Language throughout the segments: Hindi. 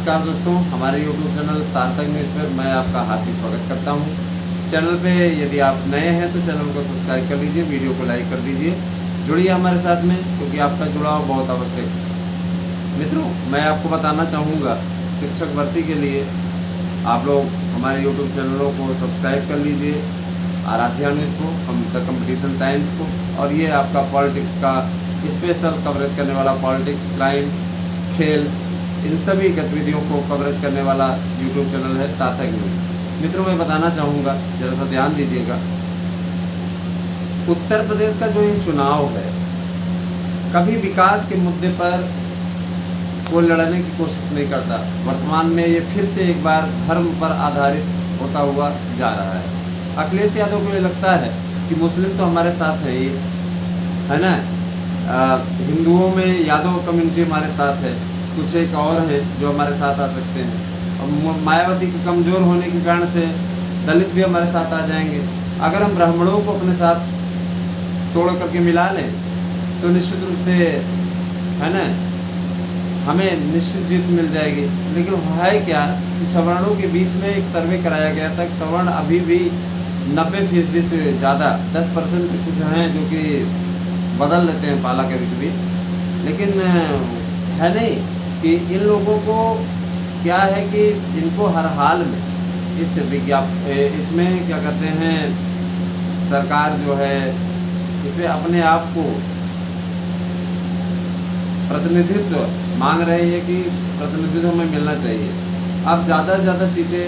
नमस्कार दोस्तों, हमारे YouTube चैनल सार्थक न्यूज़ पर मैं आपका हार्दिक स्वागत करता हूं। चैनल पे यदि आप नए हैं तो चैनल को सब्सक्राइब कर लीजिए, वीडियो को लाइक कर दीजिए, जुड़िए हमारे साथ में क्योंकि आपका जुड़ाव बहुत आवश्यक है। मित्रों, मैं आपको बताना चाहूँगा शिक्षक भर्ती के लिए आप लोग हमारे YouTube चैनलों को सब्सक्राइब कर लीजिए, आराध्या न्यूज़ को, द कंपटीशन टाइम्स को, और ये आपका पॉलिटिक्स का स्पेशल कवरेज करने वाला पॉलिटिक्स, क्राइम, खेल, इन सभी गतिविधियों को कवरेज करने वाला यूट्यूब चैनल है सार्थक न्यूज़। मित्रों, मैं बताना चाहूँगा, ज़रा सा ध्यान दीजिएगा। उत्तर प्रदेश का जो ये चुनाव है, कभी विकास के मुद्दे पर वो लड़ने की कोशिश नहीं करता। वर्तमान में ये फिर से एक बार धर्म पर आधारित होता हुआ जा रहा है। अखिलेश यादव को ये लगता है कि मुस्लिम तो हमारे साथ है, ये है ना, हिंदुओं में यादव कम्युनिटी हमारे साथ है, कुछ एक और हैं जो हमारे साथ आ सकते हैं, और मायावती के कमज़ोर होने के कारण से दलित भी हमारे साथ आ जाएंगे। अगर हम ब्राह्मणों को अपने साथ तोड़ करके मिला लें तो निश्चित रूप से, है ना, हमें निश्चित जीत मिल जाएगी। लेकिन है क्या कि सवर्णों के बीच में एक सर्वे कराया गया था कि सवर्ण अभी भी 90% से ज़्यादा, 10% कुछ हैं जो कि बदल लेते हैं पाला कभी कभी, लेकिन है नहीं कि इन लोगों को क्या है कि इनको हर हाल में इसमें क्या करते हैं, सरकार जो है इसमें अपने आप को प्रतिनिधित्व मांग रही है कि प्रतिनिधित्व हमें मिलना चाहिए। अब ज़्यादा से ज़्यादा सीटें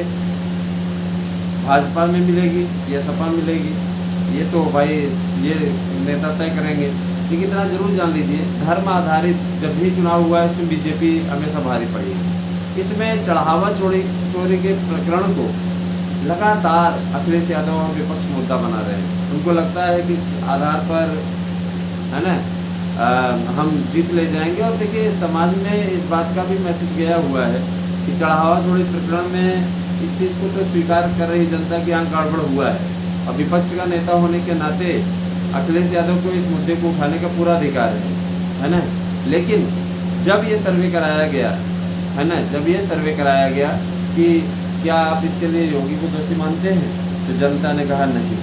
भाजपा में मिलेगी या सपा मिलेगी, ये तो भाई ये नेता तय करेंगे। लेकिन इतना जरूर जान लीजिए, धर्म आधारित जब भी चुनाव हुआ है उसमें बीजेपी हमेशा भारी पड़ी है। इसमें चढ़ावा चोरी के प्रकरण को लगातार अखिलेश यादव और विपक्ष मुद्दा बना रहे हैं। उनको लगता है कि इस आधार पर, है ना, हम जीत ले जाएंगे। और देखिए, समाज में इस बात का भी मैसेज गया हुआ है कि चढ़ावा चोरी प्रकरण में इस चीज़ को तो स्वीकार कर रही जनता कि यहाँ गड़बड़ हुआ है, और विपक्ष का नेता होने के नाते अखिलेश यादव को इस मुद्दे को उठाने का पूरा अधिकार है ना। लेकिन जब ये सर्वे कराया गया, है ना, जब ये सर्वे कराया गया कि क्या आप इसके लिए योगी को दोषी मानते हैं, तो जनता ने कहा नहीं,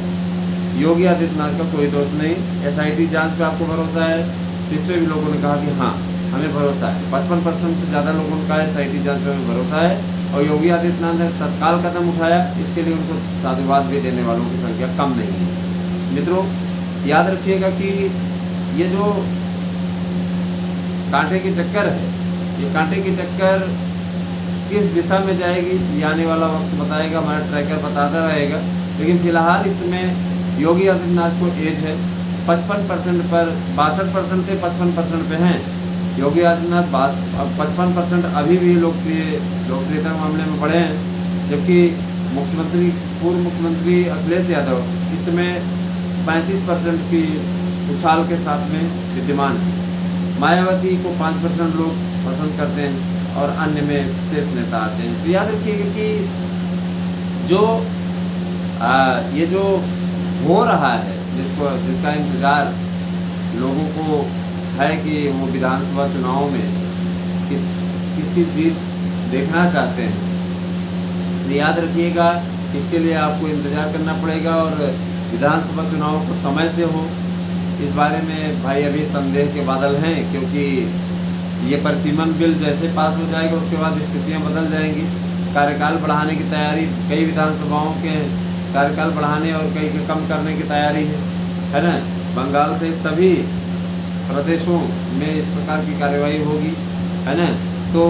योगी आदित्यनाथ का कोई दोष नहीं। SIT जांच पे आपको भरोसा है, इस पर भी लोगों ने कहा कि हाँ, हमें भरोसा है। 55% से ज़्यादा लोगों ने कहा SIT जांच पे हमें भरोसा है, और योगी आदित्यनाथ ने तत्काल कदम उठाया। इसके लिए उनको साधुवाद भी देने वालों की संख्या कम नहीं है। मित्रों, याद रखिएगा कि ये जो कांटे की टक्कर है, ये कांटे की टक्कर किस दिशा में जाएगी ये आने वाला वक्त बताएगा, हमारा ट्रैकर बताता रहेगा। लेकिन फिलहाल इसमें योगी आदित्यनाथ को एज है 55% पर, 62% पे 55% पे हैं योगी आदित्यनाथ। 55% अभी भी लोकप्रियता मामले में बढ़े हैं, जबकि पूर्व मुख्यमंत्री अखिलेश यादव इस समय 35% की उछाल के साथ में विद्यमान है। मायावती को 5% लोग पसंद करते हैं और अन्य में शेष नेता आते हैं। तो याद रखिएगा कि ये जो हो रहा है, जिसका इंतज़ार लोगों को है कि वो विधानसभा चुनाव में किसकी जीत देखना चाहते हैं, तो याद रखिएगा इसके लिए आपको इंतज़ार करना पड़ेगा, और विधानसभा चुनाव को समय से हो, इस बारे में भाई अभी संदेह के बादल हैं। क्योंकि ये परिसीमन बिल जैसे पास हो जाएगा उसके बाद स्थितियां बदल जाएंगी। कार्यकाल बढ़ाने की तैयारी, कई विधानसभाओं के कार्यकाल बढ़ाने और कई के कम करने की तैयारी है ना। बंगाल से सभी प्रदेशों में इस प्रकार की कार्यवाही होगी, है ना। तो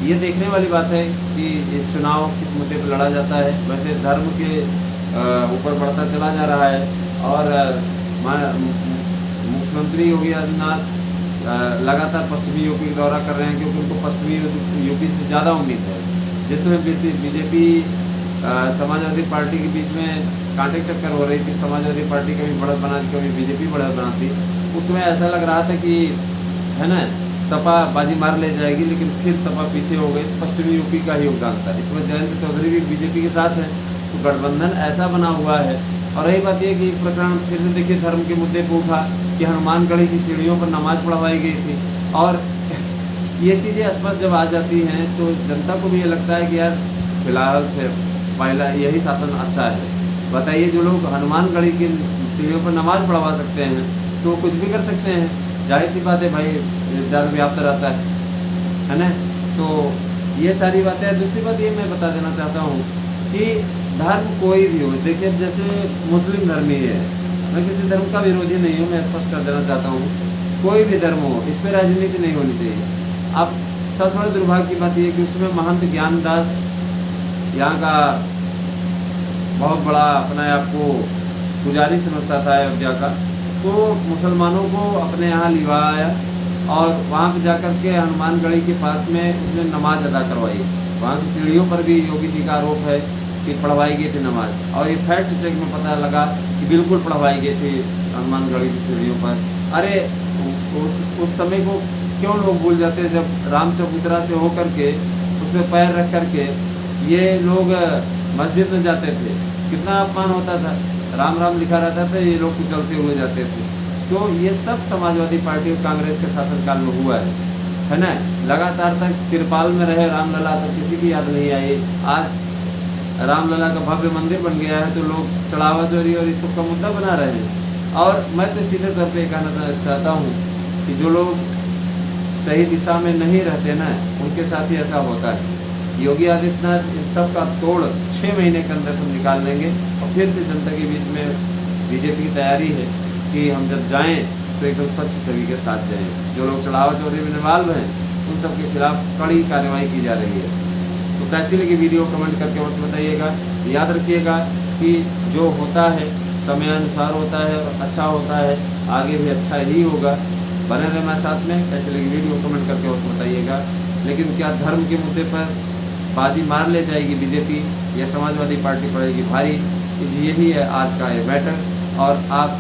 ये देखने वाली बात है कि ये चुनाव किस मुद्दे पर लड़ा जाता है। वैसे धर्म के ऊपर बढ़ता चला जा रहा है, और मुख्यमंत्री योगी आदित्यनाथ लगातार पश्चिमी यूपी का दौरा कर रहे हैं, क्योंकि उनको पश्चिमी यूपी से ज़्यादा उम्मीद है। जिसमें बीजेपी समाजवादी पार्टी के बीच में कांटे की टक्कर हो रही थी, समाजवादी पार्टी कभी बढ़त बनाती, कभी बीजेपी बढ़त बनाती, उसमें ऐसा लग रहा था कि, है ना, सपा बाजी मार ले जाएगी, लेकिन फिर सपा पीछे हो गई। पश्चिमी यूपी का ही योगदान था इसमें। जयंत चौधरी भी बीजेपी के साथ है, तो गठबंधन ऐसा बना हुआ है। और रही बात यह कि एक प्रकरण फिर से देखिए धर्म के मुद्दे पर उठा कि हनुमानगढ़ी की सीढ़ियों पर नमाज पढ़वाई गई थी, और ये चीज़ें स्पष्ट जब आ जाती हैं तो जनता को भी ये लगता है कि यार फिलहाल पहला यही शासन अच्छा है। बताइए, जो लोग हनुमानगढ़ी की सीढ़ियों पर नमाज़ पढ़वा सकते हैं तो कुछ भी कर सकते हैं। जाहिर सी बात है भाई, डर व्याप्त रहता है ना। तो ये सारी बातें हैं। दूसरी बात ये मैं बता देना चाहता हूँ कि धर्म कोई भी हो, देखिए अब जैसे मुस्लिम धर्म ही है, मैं किसी धर्म का विरोधी नहीं हूँ, मैं स्पष्ट कर देना चाहता हूँ, कोई भी धर्म हो इस पर राजनीति नहीं होनी चाहिए। अब सबसे बड़ा दुर्भाग्य की बात यह कि उसमें महंत ज्ञानदास यहाँ का बहुत बड़ा अपने आप को पुजारी समझता था अयोध्या का, तो मुसलमानों को अपने यहाँ लिवा आया और वहाँ पे जाकर के हनुमानगढ़ी के पास में उसने नमाज अदा करवाई। वहाँ की सीढ़ियों पर भी योगी जी का आरोप है कि पढ़वाई गई थी नमाज, और ये फैक्ट चेक में पता लगा कि बिल्कुल पढ़वाई गई थी हनुमानगढ़ी की सीढ़ियों पर। अरे उस समय को क्यों लोग भूल जाते हैं जब राम चबूतरा से होकर के उसमें पैर रख करके ये लोग मस्जिद में जाते थे, कितना अपमान होता था। राम राम लिखा रहता था, ये लोग कुचलते हुए जाते थे। तो ये सब समाजवादी पार्टी और कांग्रेस के शासनकाल में हुआ है ना। लगातार तक तिरपाल में रहे रामलला, तो किसी की याद नहीं आई। आज रामलला का भव्य मंदिर बन गया है तो लोग चढ़ावा चोरी और इस सब का मुद्दा बना रहे हैं। और मैं तो सीधे तौर पे कहना चाहता हूँ कि जो लोग सही दिशा में नहीं रहते ना, उनके साथ ही ऐसा होता है। योगी आदित्यनाथ इन सब का तोड़ 6 महीने के अंदर सब निकाल लेंगे और फिर से जनता के बीच में बीजेपी की तैयारी है कि हम जब जाएं तो एकदम स्वच्छ छवि के साथ जाएं। जो लोग चढ़ावा चोरी में इन्वॉल्व हैं उन सब के खिलाफ कड़ी कार्रवाई की जा रही है। तो कैसी लगी वीडियो कमेंट करके अवश्य बताइएगा। याद रखिएगा कि जो होता है समयानुसार होता है और अच्छा होता है, आगे भी अच्छा ही होगा। बने रहे हमारे साथ में। कैसी लगी वीडियो कमेंट करके अवश्य बताइएगा। लेकिन क्या धर्म के मुद्दे पर बाजी मार ले जाएगी बीजेपी या समाजवादी पार्टी पड़ेगी भारी? यही है आज का ये मैटर, और आप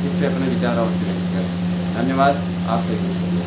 इस पर अपने विचार अवश्य व्यक्त करें। धन्यवाद, आपसे खुश होंगे।